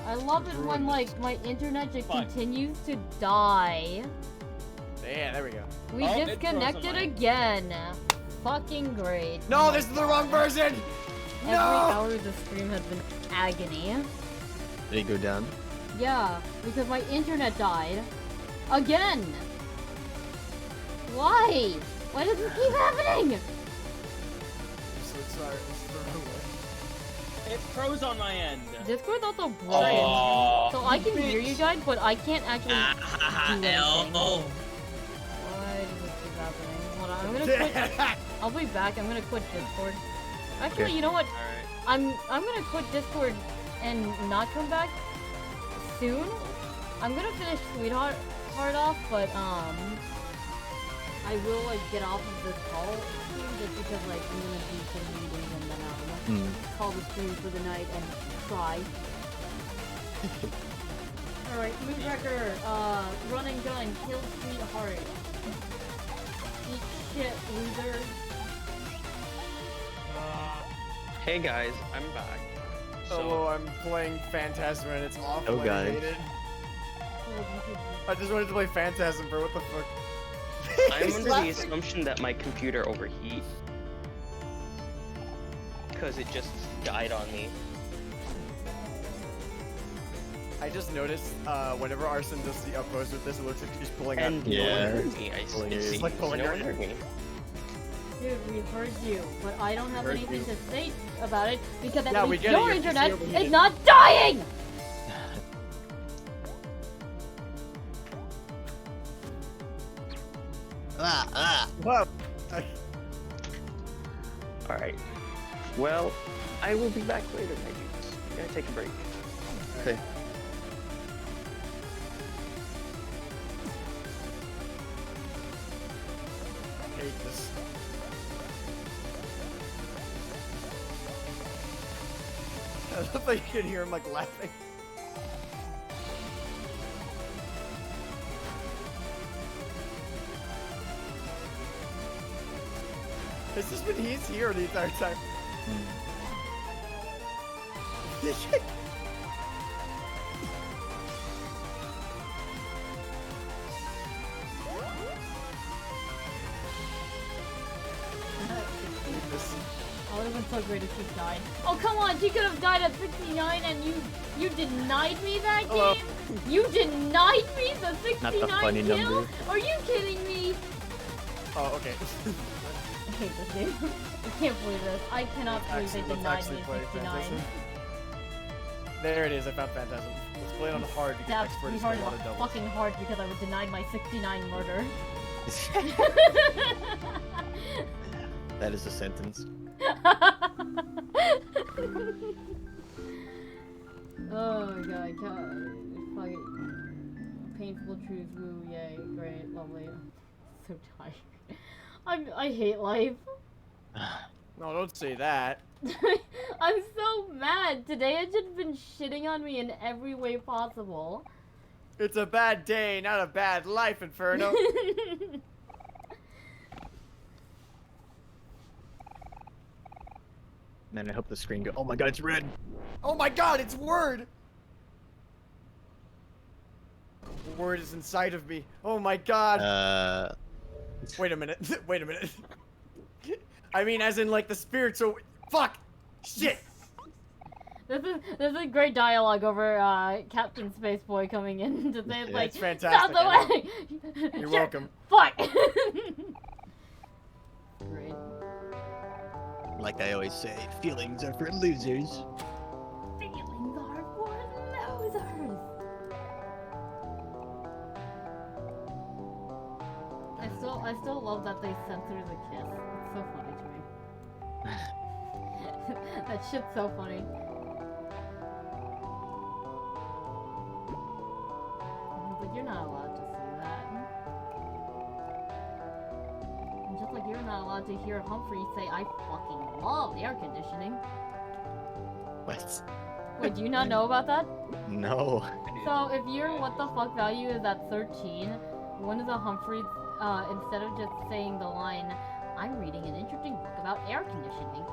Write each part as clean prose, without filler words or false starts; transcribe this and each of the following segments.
I love it when, like, my internet just continues to die. Yeah, there we go. We disconnected again. Fucking great. No, this is the wrong version! Every hour of the stream has been agony. Did it go down? Yeah, because my internet died. Again! Why? Why does this keep happening? I'm so sorry. This is the wrong way. It froze on my end. Discord's also broken, so I can hear you guys, but I can't actually do anything. Why does this keep happening? Hold on, I'm gonna quit. I'll be back. I'm gonna quit Discord. Actually, you know what? I'm gonna quit Discord and not come back soon. I'm gonna finish Sweetheart off, but I will like get off of this call soon just because like I'm gonna do some meetings and then call the stream for the night and try. Alright, Moonwrecker, run and gun, kill Sweetheart. Eat shit, loser. Hey guys, I'm back. Oh, I'm playing Phantasm and it's awful. Oh, guys. I hate it. I just wanted to play Phantasm, bro. What the fuck? I'm under the assumption that my computer overheat. Because it just died on me. I just noticed, whenever Arson does the uppost with this, it looks like he's pulling And out. no one heard me. It's like pulling no out. one heard me. Dude, we heard you, but I don't have anything to say about it because at Yeah, we least get it, your your internet PC is overheated. not dying! Whoa. Alright. Well, I will be back later, my dudes. I'm gonna take a break. Okay. I hate this. I love that you can hear him like laughing. Has this been he's here the entire time? Oh, it would have been so great if she died. Oh, come on, she could have died at 69 and you denied me that game? You denied me the 69 Not the funny kill? number. Are you kidding me? Oh, okay. I hate this game. I can't believe this. I cannot believe they Let's denied actually me play 69. Phantasm. There it is, I found Phantasm. Let's play it on hard to get That's expert hard, a lot of doubles. fucking hard because I was denied my 69 murder. That is a sentence. Oh my god, fucking painful truth, woo, yay, great, lovely. So tired. I hate life. No, don't say that. I'm so mad. Today has just been shitting on me in every way possible. It's a bad day, not a bad life, Inferno. Man, I hope the screen go. Oh my god, it's red! Oh my god, it's Word! Word is inside of me. Oh my god. Wait a minute. Wait a minute. I mean, as in, like, the spirits are. Fuck! Shit! This is great dialogue over Captain Spaceboy coming in to say, like, it's fantastic. stop the way! You're Shit. welcome. Fuck! Great. Like I always say, feelings are for losers. Feelings are for losers! I still love that they censor the kiss. It's so funny to me. That shit's so funny. But you're not allowed to say that. And just like you're not allowed to hear Humphrey say, I fucking love air conditioning. What? Wait, do you not know about that? No. So if your what the fuck value is at 13, one of the Humphreys, instead of just saying the line, I'm reading an interesting book about air conditioning,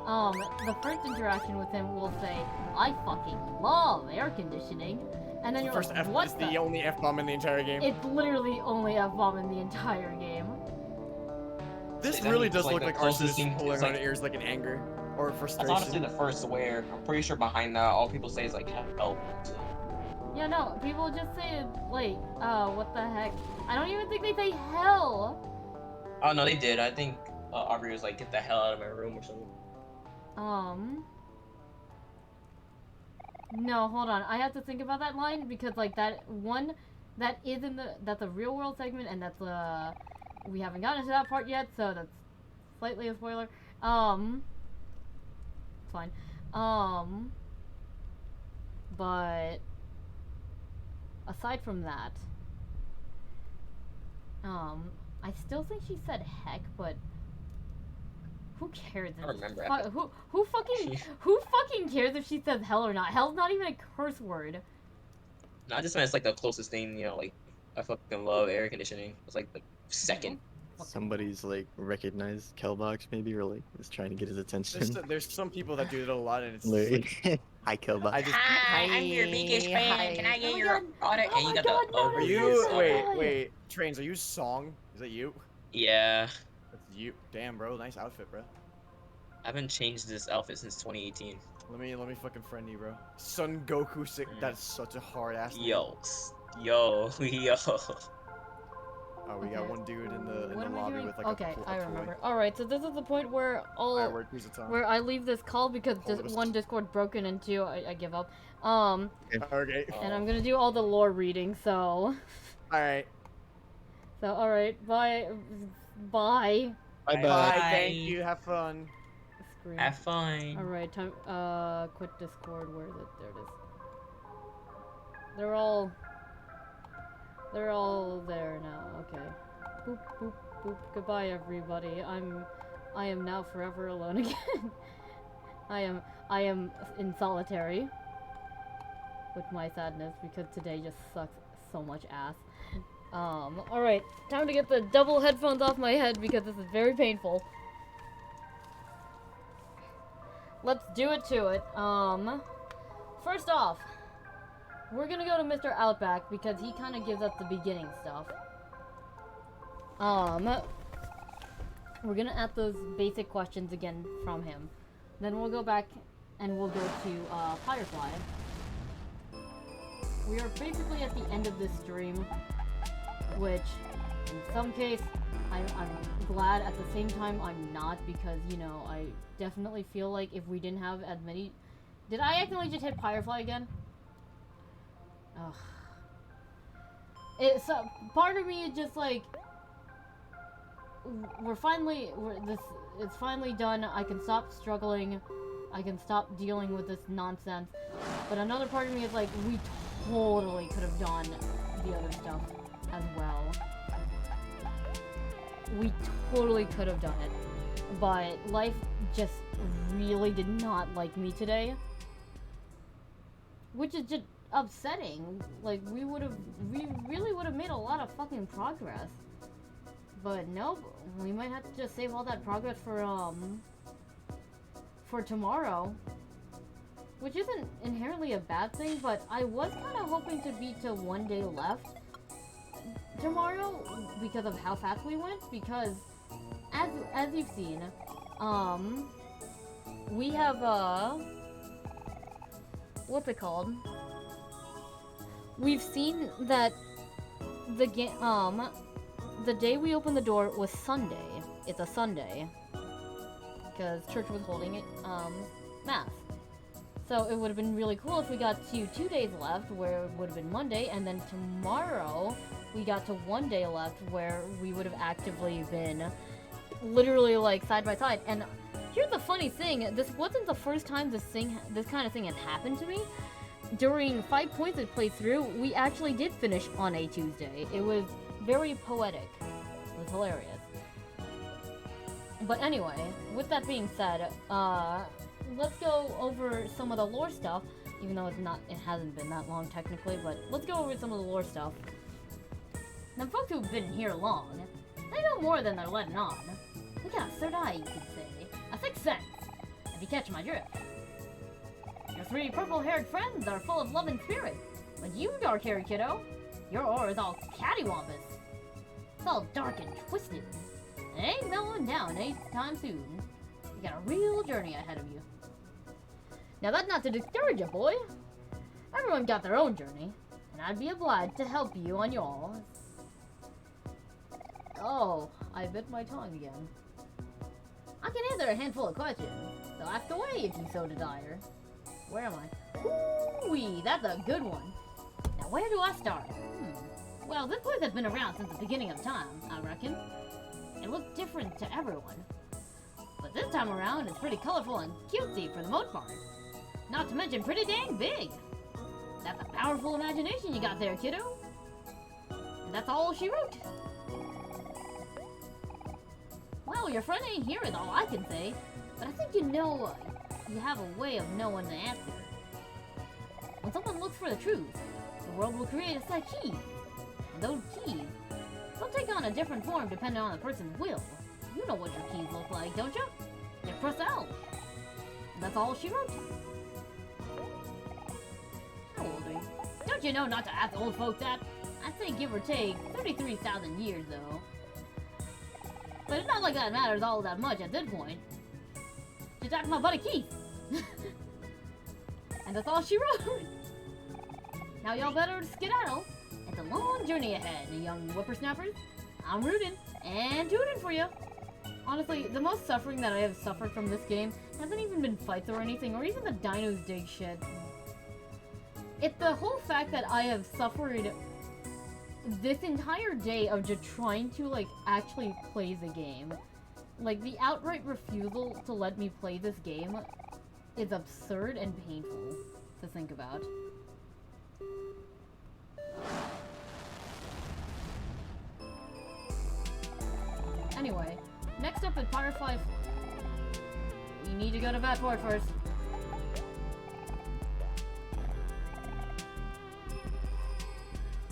the first interaction with him will say, I fucking love air conditioning. And then you're First like, F what is the only F-bomb in the entire game. It's literally only F-bomb in the entire game. This That really means, does like, look the like closest Arsonist thing to- pulling it's on like- ears like in anger or That's frustration. honestly the first where I'm pretty sure behind that all people say is like help. Yeah, no, people just say, like, what the heck? I don't even think they say hell! Oh no, they did. I think Aubrey was like, get the hell out of my room or something. No, hold on. I have to think about that line because, like, that one, that's a real world segment, and that's, we haven't gotten to that part yet, so that's slightly a spoiler. It's fine. But aside from that, I still think she said heck, but who cares? I remember. Who fucking cares if she says hell or not? Hell's not even a curse word. No, I just meant it's like the closest thing, you know, like I fucking love air conditioning. It's like the second. Somebody's like recognized Kelbox maybe, or like is trying to get his attention. There's some people that do it a lot, and it's Like, hi Kelbox. I just. Hi, I'm your biggest fan. Can I get your product? And you got the Are ugly you? song. Wait, Trains. Are you Song? Is that you? Yeah, That's you. Damn, bro. Nice outfit, bro. I haven't changed this outfit since 2018. Let me fucking friend you, bro. Son Goku sick. That's such a hard ass. name. Yo. Oh, we got Okay. one dude in What the am I lobby doing? with like okay, a I toy. remember. Alright, so this is the point where Alright, where's the time? where I leave this call because Hold this. one Discord broken into, I give up. Okay. And I'm gonna do all the lore reading, so... Alright. So, alright, bye. Bye. Bye Bye. bye. Thank you. Have fun. Screen. Have fun. Alright, time, quit Discord, where is it? There it is. They're all there now, okay. Boop, boop, boop, goodbye everybody. I am now forever alone again. I am in solitary with my sadness because today just sucks so much ass. Alright, time to get the double headphones off my head because this is very painful. Let's do it to it. First off, we're gonna go to Mr. Outback because he kind of gives us the beginning stuff. We're gonna ask those basic questions again from him. Then we'll go back and we'll go to, Firefly. We are basically at the end of this stream, which, in some case, I'm glad. At the same time, I'm not, because, you know, I definitely feel like if we didn't have as many... Did I accidentally just hit Firefly again? Ugh. It's part of me is just like, it's finally done. I can stop struggling. I can stop dealing with this nonsense. But another part of me is like, we totally could have done the other stuff as well. We totally could have done it. But life just really did not like me today. Which is just upsetting. Like, we really would have made a lot of fucking progress. But nope, we might have to just save all that progress for tomorrow. Which isn't inherently a bad thing, but I was kind of hoping to beat to 1 day left tomorrow because of how fast we went, because as you've seen, we have, what's it called? We've seen that the game, the day we opened the door was Sunday. It's a Sunday. Because church was holding it, mass. So it would have been really cool if we got to 2 days left, where it would have been Monday, and then tomorrow we got to 1 day left, where we would have actively been literally like side by side. And here's the funny thing: this wasn't the first time this kind of thing had happened to me. During 5 points it played through, we actually did finish on a Tuesday. It was very poetic. It was hilarious. But anyway, with that being said, let's go over some of the lore stuff, even though it hasn't been that long technically, but let's go over some of the lore stuff. Now, folks who've been here long, they know more than they're letting on. They got a third eye, you could say. A sixth sense. And if you catch my drift. Your 3 purple-haired friends are full of love and spirit, but you, dark-haired kiddo, your aura is all cattywampus. It's all dark and twisted. It ain't mellowing down anytime soon. You got a real journey ahead of you. Now that's not to discourage you, boy. Everyone got their own journey, and I'd be obliged to help you on yours. Oh, I bit my tongue again. I can answer a handful of questions, so ask away if you so desire. Where am I? Ooh-wee, that's a good one. Now where do I start? Well, this place has been around since the beginning of time, I reckon. It looks different to everyone. But this time around, it's pretty colorful and cutesy for the most part. Not to mention pretty dang big. That's a powerful imagination you got there, kiddo. And that's all she wrote. Well, your friend ain't here is all I can say. But I think you have a way of knowing the answer. When someone looks for the truth, the world will create a set of keys. And those keys, they'll take on a different form depending on the person's will. You know what your keys look like, don't you? You press L. And that's all she wrote. How old are you? Don't you know not to ask old folks that? I'd say give or take 33,000 years, though. But it's not like that matters all that much at this point. Just ask my buddy Keith. And that's all she wrote. Now y'all better skedaddle. It's a long journey ahead, young whippersnappers. I'm rooting and tooting for you. Honestly, the most suffering that I have suffered from this game hasn't even been fights or anything, or even the dinos dig shit. It's the whole fact that I have suffered this entire day of just trying to, like, actually play the game. Like, the outright refusal to let me play this game is absurd and painful to think about. Anyway, next up is Firefly. We need to go to Vatport first.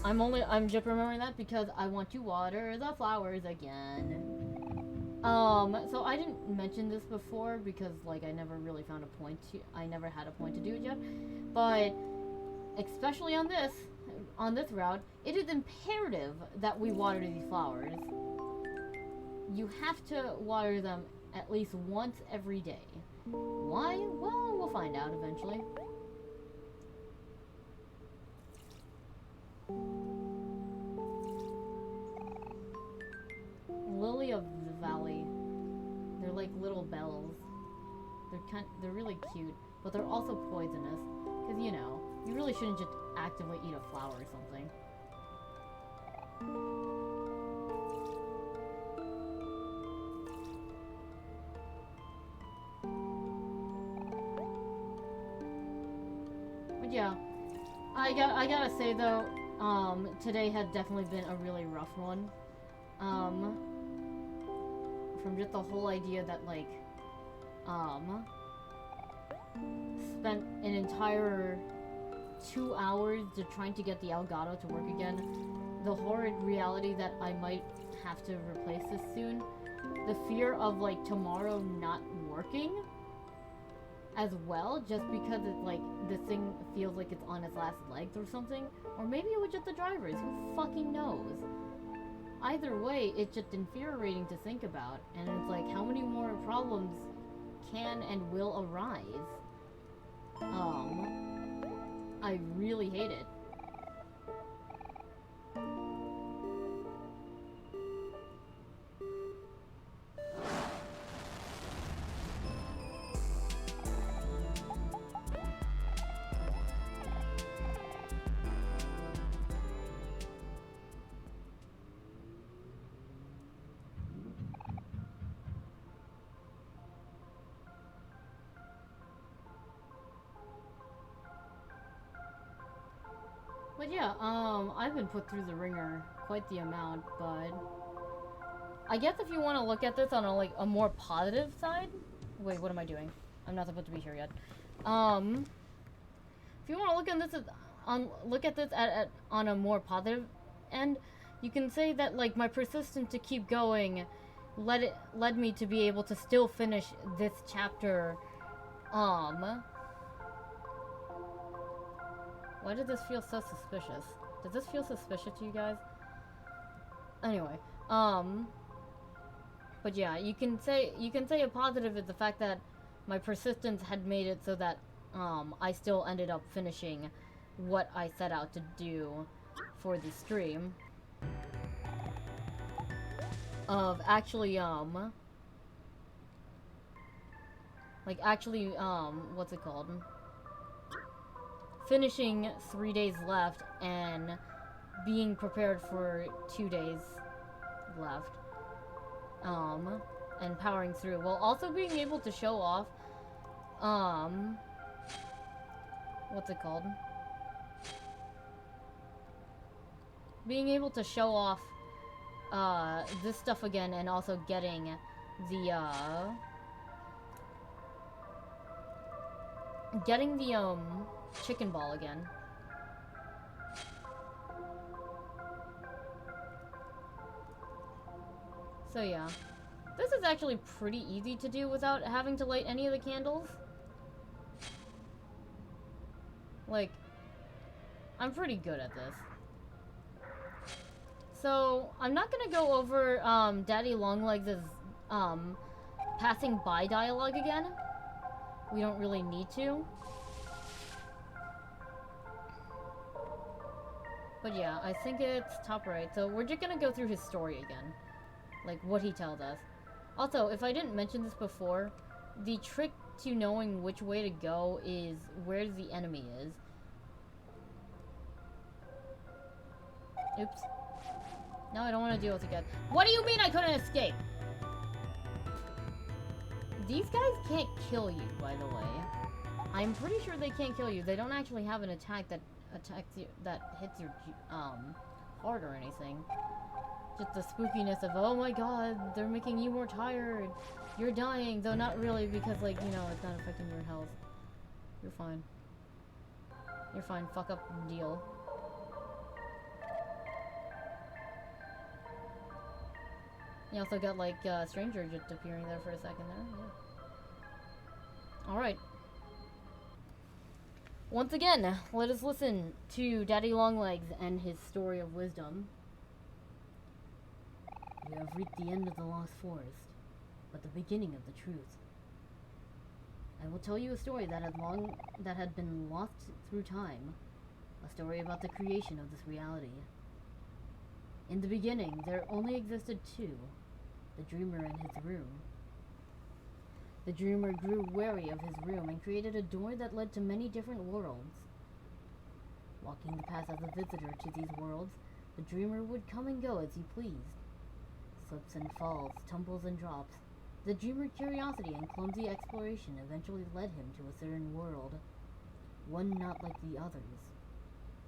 I'm just remembering that because I want to water the flowers again. So I didn't mention this before because, like, I never really found a point to, I never had a point to do it yet. But, especially on this route, it is imperative that we water these flowers. You have to water them at least once every day. Why? Well, we'll find out eventually. Lily of the Valley. They're like little bells. They're really cute, but they're also poisonous. Cause you know, you really shouldn't just actively eat a flower or something. But yeah, I gotta say though, today had definitely been a really rough one. From just the whole idea that, like, spent an entire 2 hours just trying to get the Elgato to work again. The horrid reality that I might have to replace this soon. The fear of, like, tomorrow not working as well, just because it's like this thing feels like it's on its last legs or something. Or maybe it was just the drivers, who fucking knows? Either way, it's just infuriating to think about, and it's like, how many more problems can and will arise? I really hate it. But yeah, I've been put through the ringer quite the amount, but I guess if you want to look at this on a more positive side, wait, what am I doing? I'm not supposed to be here yet. If you want to look at this on a more positive end, you can say that, like, my persistence to keep going led me to be able to still finish this chapter Why did this feel so suspicious? Does this feel suspicious to you guys? Anyway, but yeah, you can say a positive is the fact that my persistence had made it so that, I still ended up finishing what I set out to do for the stream. Of actually, what's it called? Finishing 3 days left and being prepared for 2 days left. And powering through, while also being able to show off, what's it called? Being able to show off, this stuff again, and also getting the, chicken ball again. So yeah. This is actually pretty easy to do without having to light any of the candles. Like, I'm pretty good at this. So, I'm not gonna go over, Daddy Longlegs' passing by dialogue again. We don't really need to. But yeah, I think it's top right. So we're just gonna go through his story again. Like, what he tells us. Also, if I didn't mention this before, the trick to knowing which way to go is where the enemy is. Oops. No, I don't want to deal with it again. What do you mean I couldn't escape? These guys can't kill you, by the way. I'm pretty sure they can't kill you. They don't actually have an attack that attacks you, that hits your, heart or anything. Just the spookiness of, oh my god, they're making you more tired. You're dying, though not really, because, like, you know, it's not affecting your health. You're fine. You're fine. Fuck up and deal. You also got, like, Stranger just appearing there for a second there. Yeah. Alright. Once again, let us listen to Daddy Longlegs and his story of wisdom. We have reached the end of the Lost Forest, but the beginning of the truth. I will tell you a story that had been lost through time, a story about the creation of this reality. In the beginning, there only existed two, the dreamer and his room. The dreamer grew wary of his room and created a door that led to many different worlds. Walking the path as a visitor to these worlds, the dreamer would come and go as he pleased. Slips and falls, tumbles and drops. The dreamer's curiosity and clumsy exploration eventually led him to a certain world, one not like the others,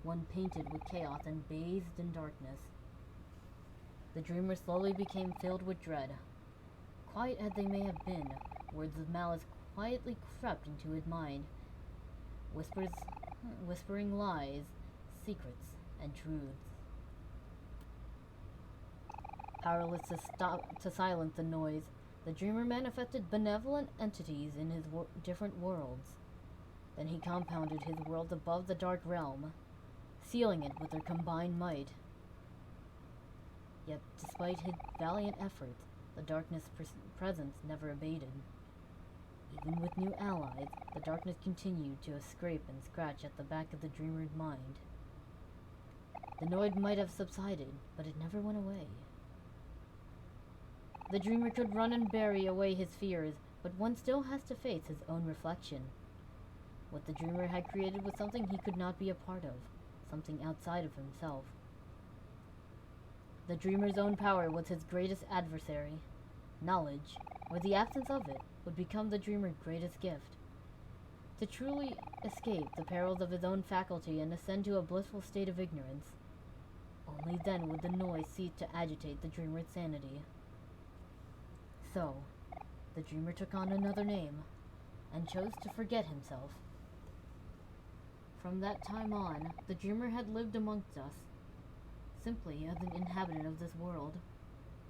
one painted with chaos and bathed in darkness. The dreamer slowly became filled with dread. Quiet as they may have been, words of malice quietly crept into his mind, whispering lies, secrets, and truths. Powerless to silence the noise, the dreamer manifested benevolent entities in his different worlds. Then he compounded his world above the dark realm, sealing it with their combined might. Yet, despite his valiant efforts, the darkness' presence never abated. Even with new allies, the darkness continued to scrape and scratch at the back of the dreamer's mind. The noise might have subsided, but it never went away. The dreamer could run and bury away his fears, but one still has to face his own reflection. What the dreamer had created was something he could not be a part of, something outside of himself. The dreamer's own power was his greatest adversary. Knowledge, or the absence of it, would become the dreamer's greatest gift. To truly escape the perils of his own faculty and ascend to a blissful state of ignorance, only then would the noise cease to agitate the dreamer's sanity. So, the dreamer took on another name, and chose to forget himself. From that time on, the dreamer had lived amongst us, simply as an inhabitant of this world,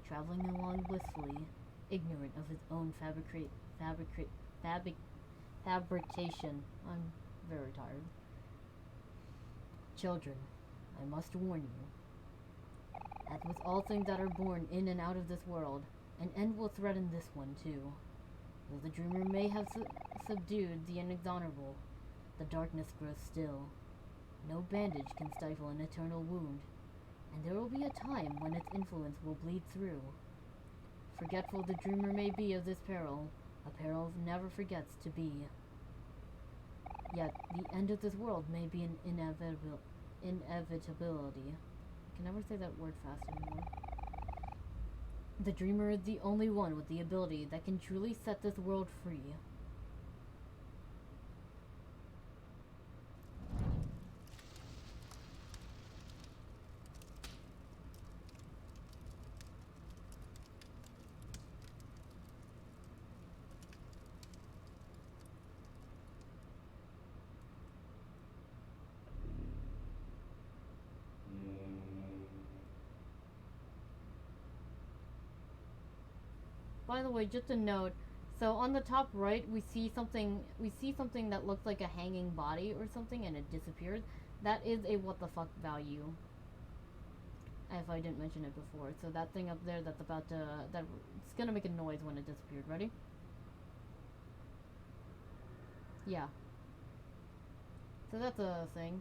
traveling along blissfully, ignorant of his own Fabrication. I'm very tired. Children, I must warn you. As with all things that are born in and out of this world, an end will threaten this one too. Though the dreamer may have subdued the inexorable, the darkness grows still. No bandage can stifle an eternal wound, and there will be a time when its influence will bleed through. Forgetful the dreamer may be of this peril, a peril never forgets to be. Yet, the end of this world may be an inevitability. I can never say that word fast anymore. The dreamer is the only one with the ability that can truly set this world free. By the way, just a note, so on the top right we see something that looks like a hanging body or something and it disappears. That is a what the fuck value. If I didn't mention it before. So that thing up there that's about to it's gonna make a noise when it disappeared. Ready? Yeah. So that's a thing.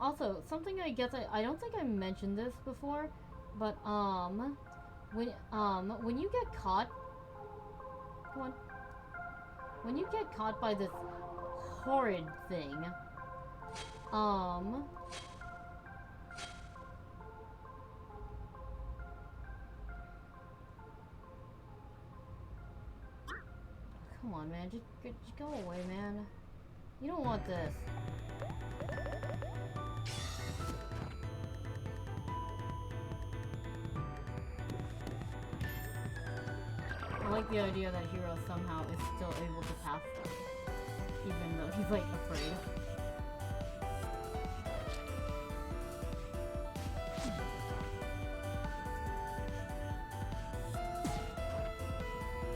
Also, something I guess I don't think I mentioned this before, but when you get caught, come on, when you get caught by this horrid thing, come on, man, just go away, man. You don't want this. I like the idea that Hero somehow is still able to pass them, even though he's like afraid.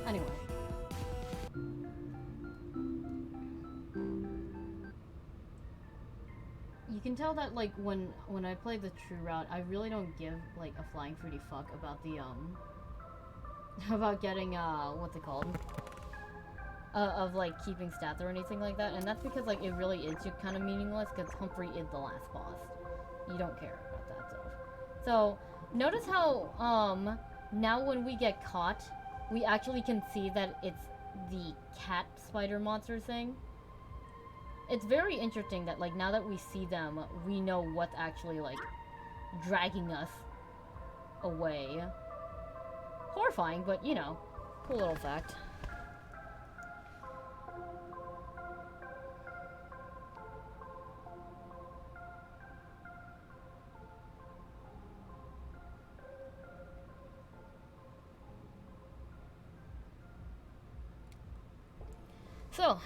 Anyway. You can tell that like when I play the true route, I really don't give like a flying fruity fuck about the about getting what's it called? Of like keeping stats or anything like that, and that's because like it really is just kind of meaningless because Humphrey is the last boss. You don't care about that stuff. So notice how now when we get caught, we actually can see that it's the cat spider monster thing. It's very interesting that like now that we see them, we know what's actually like dragging us away. Horrifying, but you know, cool little fact. So,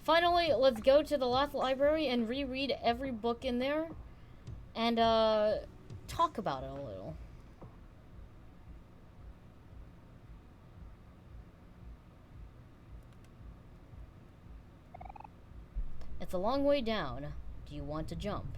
finally, let's go to the last library and reread every book in there and talk about it a little. It's a long way down. Do you want to jump?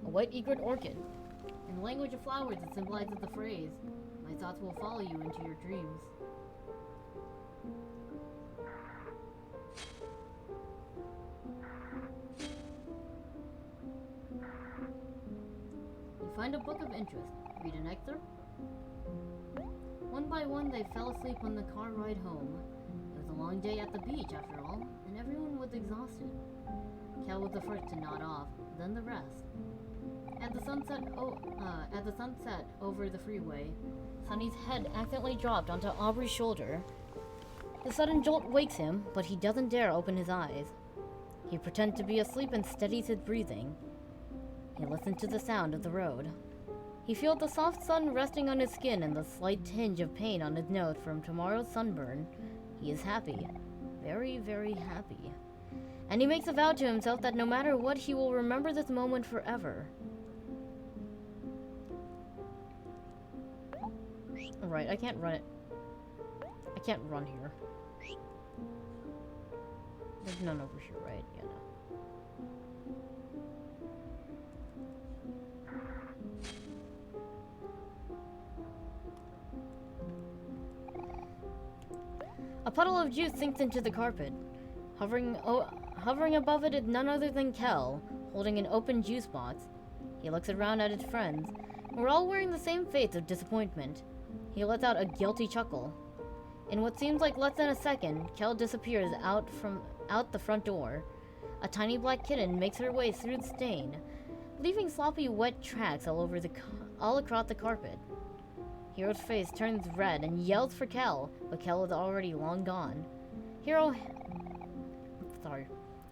White egret orchid. In the language of flowers, it symbolizes the phrase, "My thoughts will follow you into your dreams." Find a book of interest. Read an excerpt. One by one, they fell asleep on the car ride home. It was a long day at the beach, after all, and everyone was exhausted. Kel was the first to nod off, then the rest. At the sunset over the freeway, Sunny's head accidentally dropped onto Aubrey's shoulder. The sudden jolt wakes him, but he doesn't dare open his eyes. He pretends to be asleep and steadies his breathing. He listens to the sound of the road. He feels the soft sun resting on his skin and the slight tinge of pain on his nose from tomorrow's sunburn. He is happy. Very, very happy. And he makes a vow to himself that no matter what, he will remember this moment forever. Alright, I can't run it. I can't run here. There's none over here, right? Yeah, no. A puddle of juice sinks into the carpet. Hovering above it is none other than Kel, holding an open juice box. He looks around at his friends. We're all wearing the same face of disappointment. He lets out a guilty chuckle. In what seems like less than a second, Kel disappears out the front door. A tiny black kitten makes her way through the stain, leaving sloppy, wet tracks all across the carpet. Hiro's face turns red and yells for Kel, but Kel is already long gone.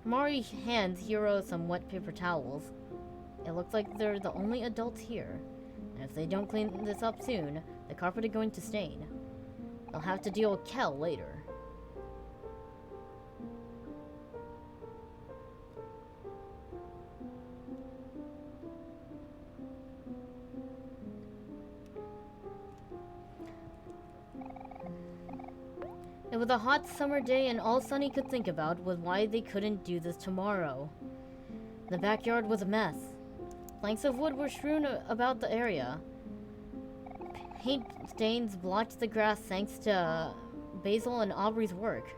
Mari hands Hiro some wet paper towels. It looks like they're the only adults here, and if they don't clean this up soon, the carpet is going to stain. They'll have to deal with Kel later. It was a hot summer day, and all Sunny could think about was why they couldn't do this tomorrow. The backyard was a mess. Planks of wood were strewn about the area. Paint stains blotched the grass thanks to Basil and Aubrey's work.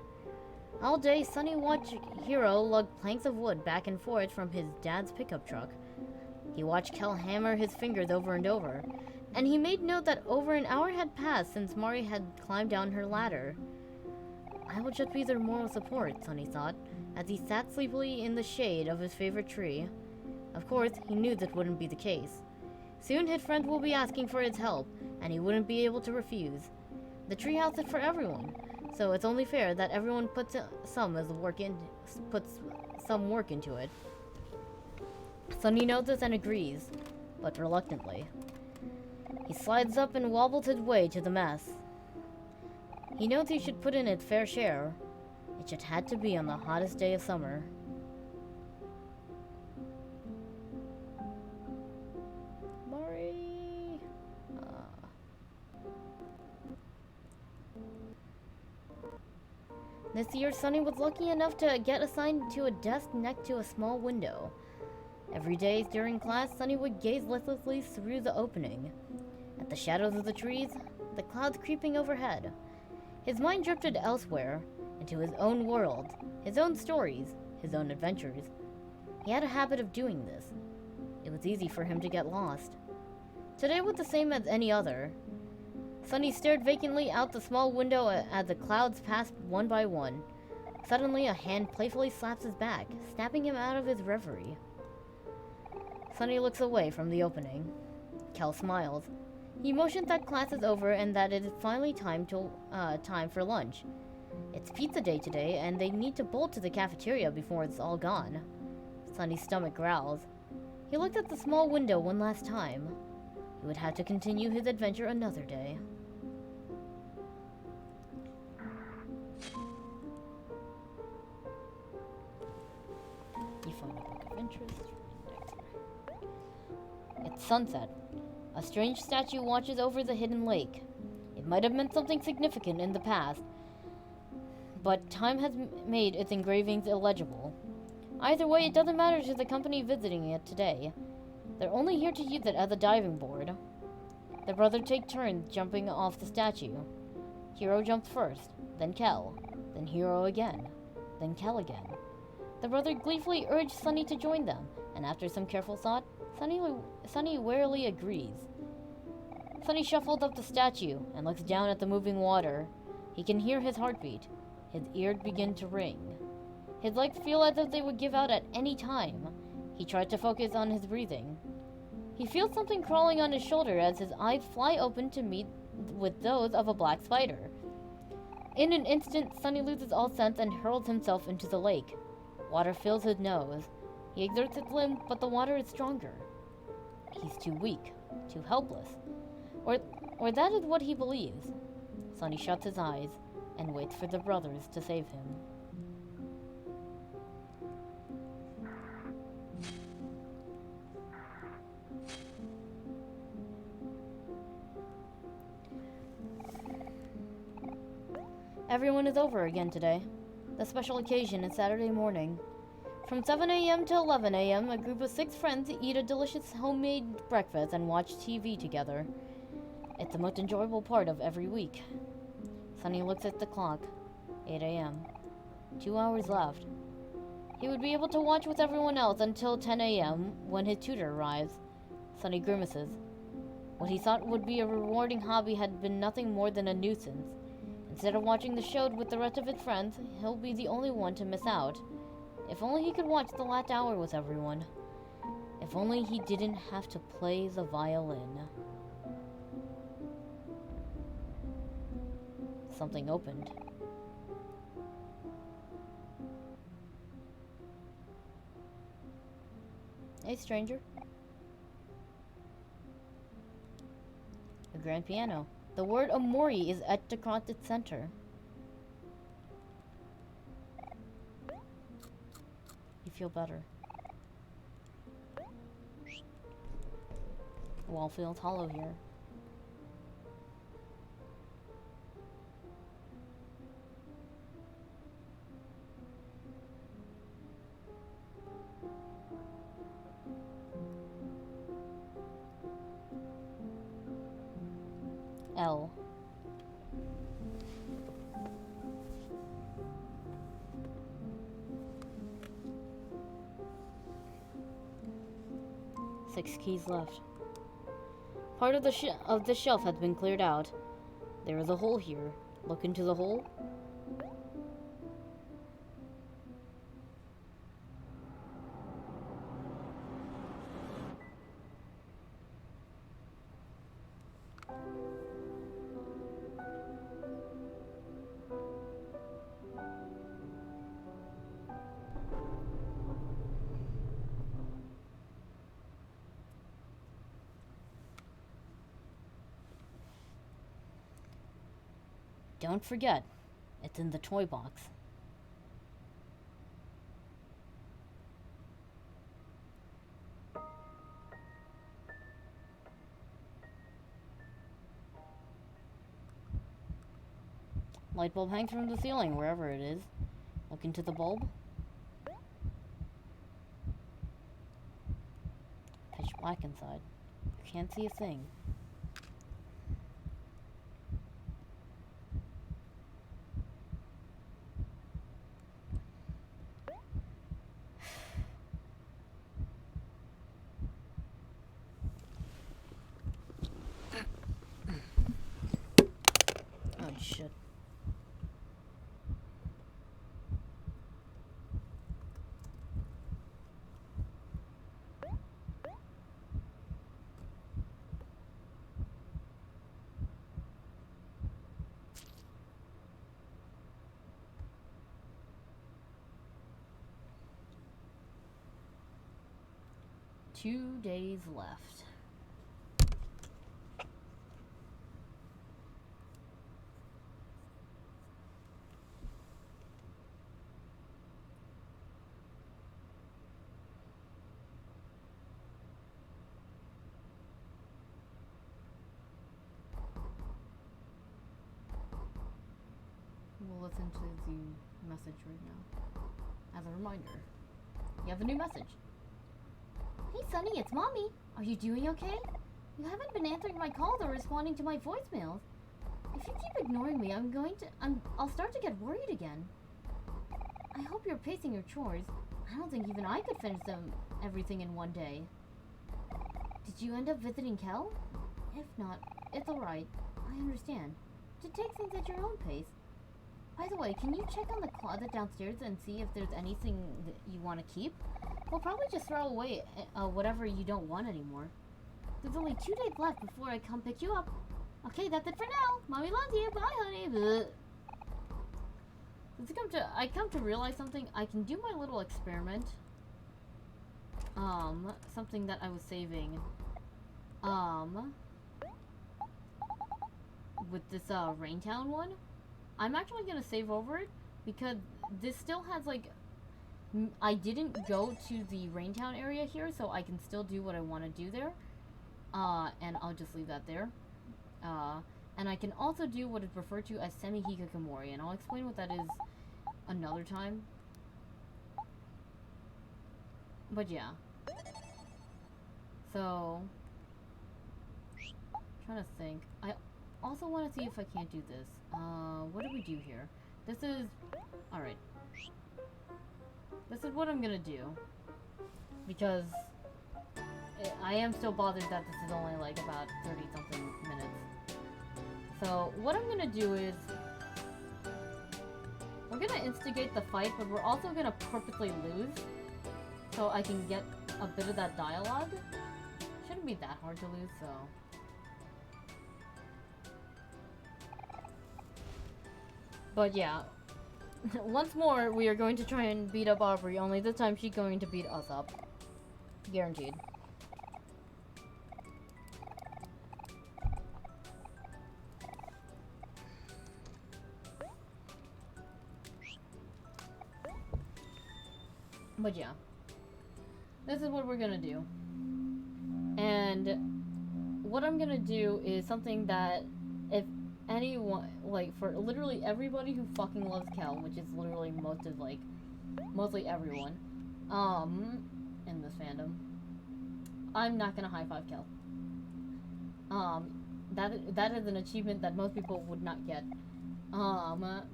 All day, Sunny watched Hiro lug planks of wood back and forth from his dad's pickup truck. He watched Kel hammer his fingers over and over, and he made note that over an hour had passed since Mari had climbed down her ladder. I will just be their moral support, Sunny thought, as he sat sleepily in the shade of his favorite tree. Of course, he knew that wouldn't be the case. Soon his friend will be asking for his help, and he wouldn't be able to refuse. The treehouse is for everyone, so it's only fair that everyone puts some work into it. Sunny knows this and agrees, but reluctantly. He slides up and wobbles his way to the mess. He knows he should put in his fair share. It just had to be on the hottest day of summer. Mari. This year, Sunny was lucky enough to get assigned to a desk next to a small window. Every day during class, Sunny would gaze listlessly through the opening. At the shadows of the trees, the clouds creeping overhead. His mind drifted elsewhere, into his own world, his own stories, his own adventures. He had a habit of doing this. It was easy for him to get lost. Today was the same as any other. Sunny stared vacantly out the small window as the clouds passed one by one. Suddenly, a hand playfully slaps his back, snapping him out of his reverie. Sunny looks away from the opening. Kel smiles. He motions that class is over and that it is finally time for lunch. It's pizza day today, and they need to bolt to the cafeteria before it's all gone. Sunny's stomach growls. He looked at the small window one last time. He would have to continue his adventure another day. You find a book of interest. It's sunset. A strange statue watches over the hidden lake. It might have meant something significant in the past, but time has made its engravings illegible. Either way, it doesn't matter to the company visiting it today. They're only here to use it as a diving board. The brothers take turns jumping off the statue. Hiro jumps first, then Kel, then Hiro again, then Kel again. The brothers gleefully urge Sunny to join them, and after some careful thought, Sunny warily agrees. Sunny shuffled up the statue and looks down at the moving water. He can hear his heartbeat. His ears begin to ring. His legs feel as if they would give out at any time. He tries to focus on his breathing. He feels something crawling on his shoulder as his eyes fly open to meet with those of a black spider. In an instant, Sunny loses all sense and hurls himself into the lake. Water fills his nose. He exerts his limbs, but the water is stronger. He's too weak, too helpless. Or that is what he believes. Sunny shuts his eyes and waits for the brothers to save him. Everyone is over again today. The special occasion is Saturday morning. From 7 a.m. to 11 a.m., a group of 6 friends eat a delicious homemade breakfast and watch TV together. It's the most enjoyable part of every week. Sunny looks at the clock. 8 a.m. 2 hours left. He would be able to watch with everyone else until 10 a.m. when his tutor arrives. Sunny grimaces. What he thought would be a rewarding hobby had been nothing more than a nuisance. Instead of watching the show with the rest of his friends, he'll be the only one to miss out. If only he could watch the last hour with everyone. If only he didn't have to play the violin. Something opened. Hey, stranger. A grand piano. The word OMORI is etched across its center. You feel better. The wall feels hollow here. L. Six keys left. Part of the shelf has been cleared out. There is a hole here. Look into the hole. Don't forget, it's in the toy box. Light bulb hangs from the ceiling, wherever it is. Look into the bulb. Pitch black inside. You can't see a thing. Oh shit. Two days left. We'll listen to the message right now. As a reminder, you have a new message. Hey Sunny, it's Mommy. Are you doing okay? You haven't been answering my calls or responding to my voicemails. If you keep ignoring me, I'll start to get worried again. I hope you're pacing your chores. I don't think even I could finish everything in one day. Did you end up visiting Kel? If not, it's alright. I understand. To take things at your own pace. By the way, can you check on the closet downstairs and see if there's anything that you want to keep? We'll probably just throw away whatever you don't want anymore. There's only 2 days left before I come pick you up. Okay, that's it for now. Mommy loves you. Bye, honey. Blech. I come to realize something. I can do my little experiment. Something that I was saving. With this Raintown one. I'm actually gonna save over it because this still has like I didn't go to the Raintown area here, so I can still do what I want to do there. And I'll just leave that there. And I can also do what is referred to as semi-hikikomori, and I'll explain what that is another time. But yeah. So, trying to think. I also want to see if I can't do this. What do we do here? This is... Alright. This is what I'm gonna do. Because I am still bothered that this is only like about 30-something minutes. So, what I'm gonna do is... We're gonna instigate the fight, but we're also gonna purposely lose. So I can get a bit of that dialogue. Shouldn't be that hard to lose, so... But yeah, once more, we are going to try and beat up Aubrey, only this time she's going to beat us up. Guaranteed. But yeah, this is what we're gonna do. And what I'm gonna do is something that if anyone, like, for literally everybody who fucking loves Kel, which is literally mostly everyone, in this fandom, I'm not gonna high five Kel. That is an achievement that most people would not get,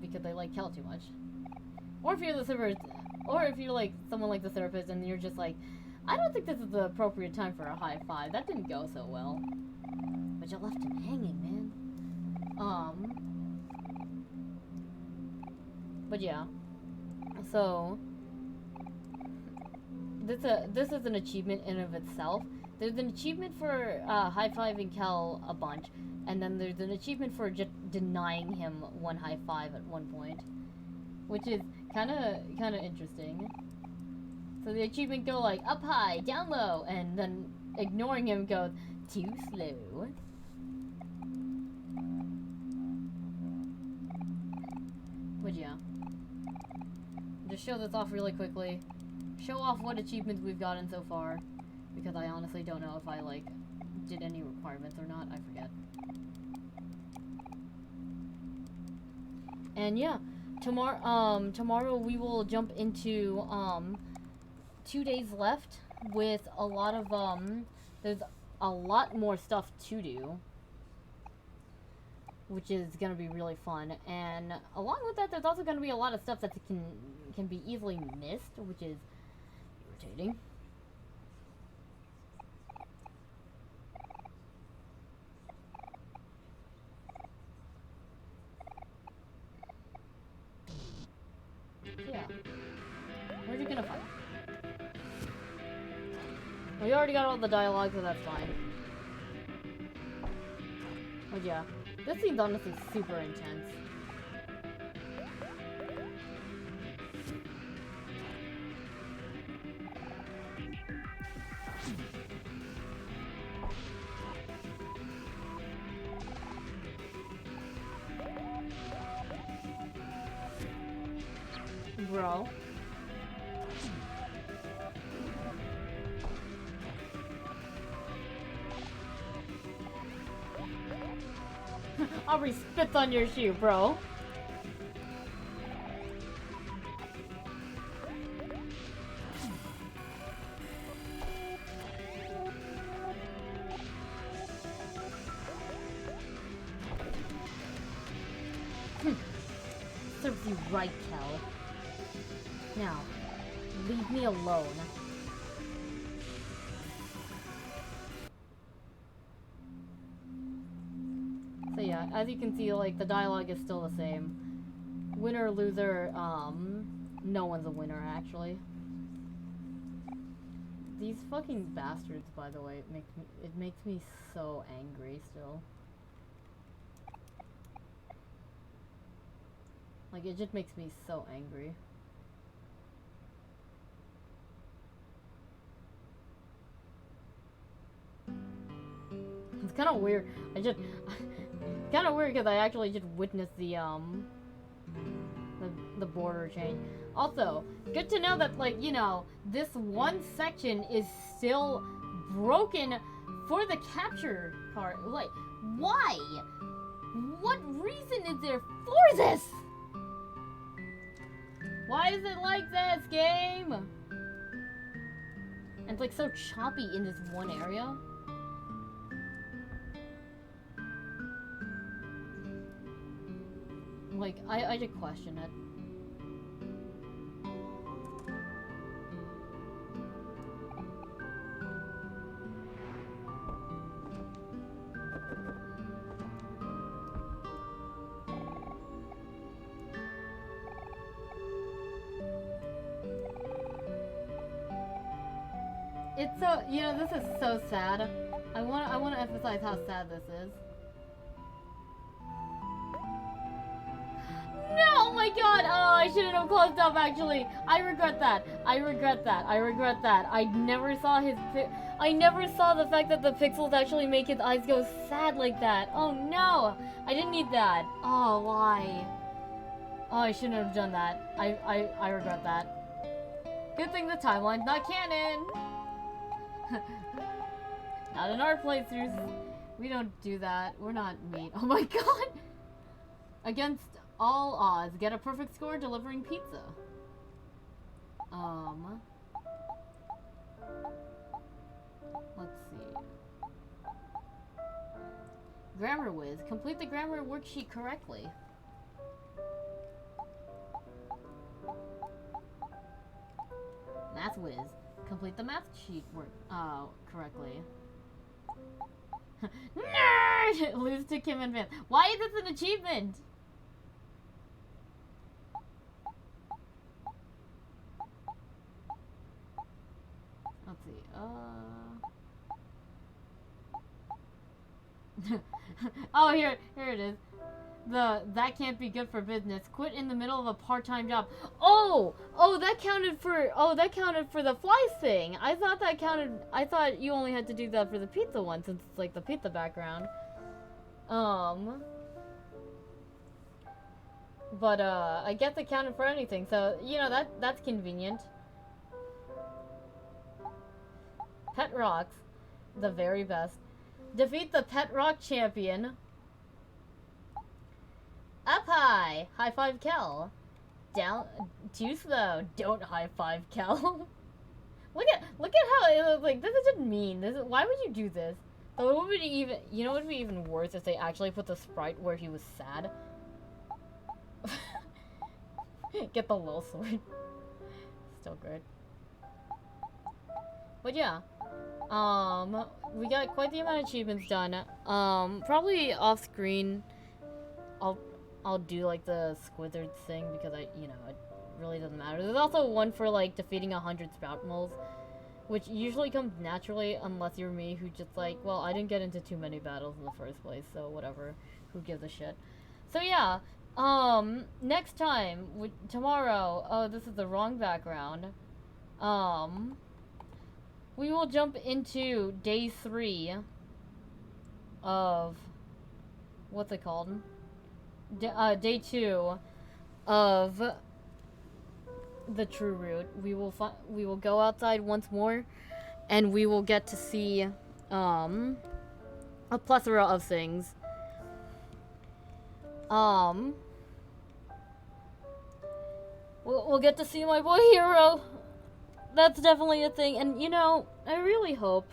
because they like Kel too much. Or if you're the server, or if you're like someone like the therapist and you're just like, I don't think this is the appropriate time for a high five. That didn't go so well. But you left him hanging, man. But yeah. So this is an achievement in of itself. There's an achievement for high-fiving Kel a bunch, and then there's an achievement for just denying him one high five at one point, which is kind of interesting. So the achievement go like up high, down low, and then ignoring him goes too slow. But yeah, just show this off really quickly. Show off what achievements we've gotten so far, because I honestly don't know if I like did any requirements or not. I forget. And yeah, tomorrow we will jump into 2 days left with a lot of there's a lot more stuff to do, which is gonna be really fun. And along with that, there's also gonna be a lot of stuff that can be easily missed, which is irritating. Yeah. Where's you gonna fight? We already got all the dialogue, so that's fine. But yeah, this seems honestly super intense. Bro. Aubrey spits on your shoe, bro. Serves you right, Kel. Now, leave me alone. as you can see, like, the dialogue is still the same. Winner, loser, no one's a winner, actually. These fucking bastards, by the way, it makes me so angry still. Like, it just makes me so angry. It's kind of weird. Kind of weird because I actually just witnessed the border change. Also, good to know that, like, you know, this one section is still broken for the capture part. Like, why? What reason is there for this? Why is it like this, game? And it's like so choppy in this one area. Like, I just question it. It's so, you know, this is so sad. I wanna emphasize how sad this is. No, oh my god! Oh, I shouldn't have closed up, actually. I regret that. I regret that. I regret that. I never saw I never saw the fact that the pixels actually make his eyes go sad like that. Oh no! I didn't need that. Oh, why? Oh, I shouldn't have done that. I regret that. Good thing the timeline's not canon! Not in our playthroughs. We don't do that. We're not mean. Oh my god! Against all odds, get a perfect score delivering pizza. Let's see. Grammar whiz. Complete the grammar worksheet correctly. Math whiz. Complete the math sheet correctly. Nerd! Lose to Kim and Vin. Why is this an achievement? Let's see. Oh, here it is. That can't be good for business. Quit in the middle of a part-time job. Oh, that counted for the flies thing. I thought you only had to do that for the pizza one, since it's like the pizza background. But I guess it counted for anything. So, you know, that's convenient. Pet rocks, the very best. Defeat the pet rock champion. Up high! High five Kel. Down too slow. Don't high five Kel. look at how it was like, this is just mean. Why would you do this? So it would be even, you know, it would be even worse if they actually put the sprite where he was sad. Get the little sword. Still good. But yeah. We got quite the amount of achievements done. Probably off screen I'll do like the squithered thing because you know, it really doesn't matter. There's also one for like defeating 100 spout moles, which usually comes naturally unless you're me, who just like, well, I didn't get into too many battles in the first place, so whatever, who gives a shit. So yeah, next time, tomorrow, oh, this is the wrong background, we will jump into day 3 of, what's it called? Day 2 of the true route. We will go outside once more, and we will get to see a plethora of things. We'll get to see my boy Hero. That's definitely a thing, and you know, I really hope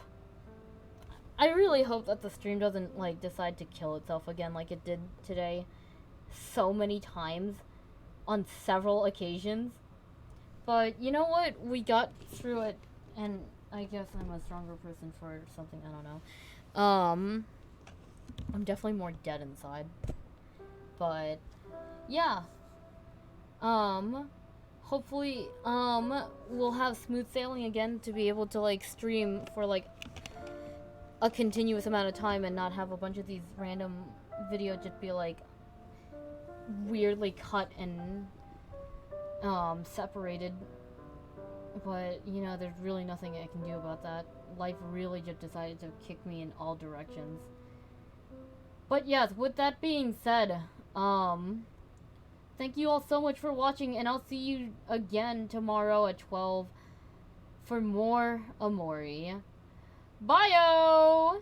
that the stream doesn't like decide to kill itself again like it did today so many times on several occasions. But you know what? We got through it, and I guess I'm a stronger person for something, I don't know. I'm definitely more dead inside. But yeah. Hopefully, we'll have smooth sailing again to be able to, like, stream for, like, a continuous amount of time and not have a bunch of these random videos just be, like, weirdly cut and, separated. But, you know, there's really nothing I can do about that. Life really just decided to kick me in all directions. But yes, with that being said, thank you all so much for watching, and I'll see you again tomorrow at 12 for more Omori. Bye-o!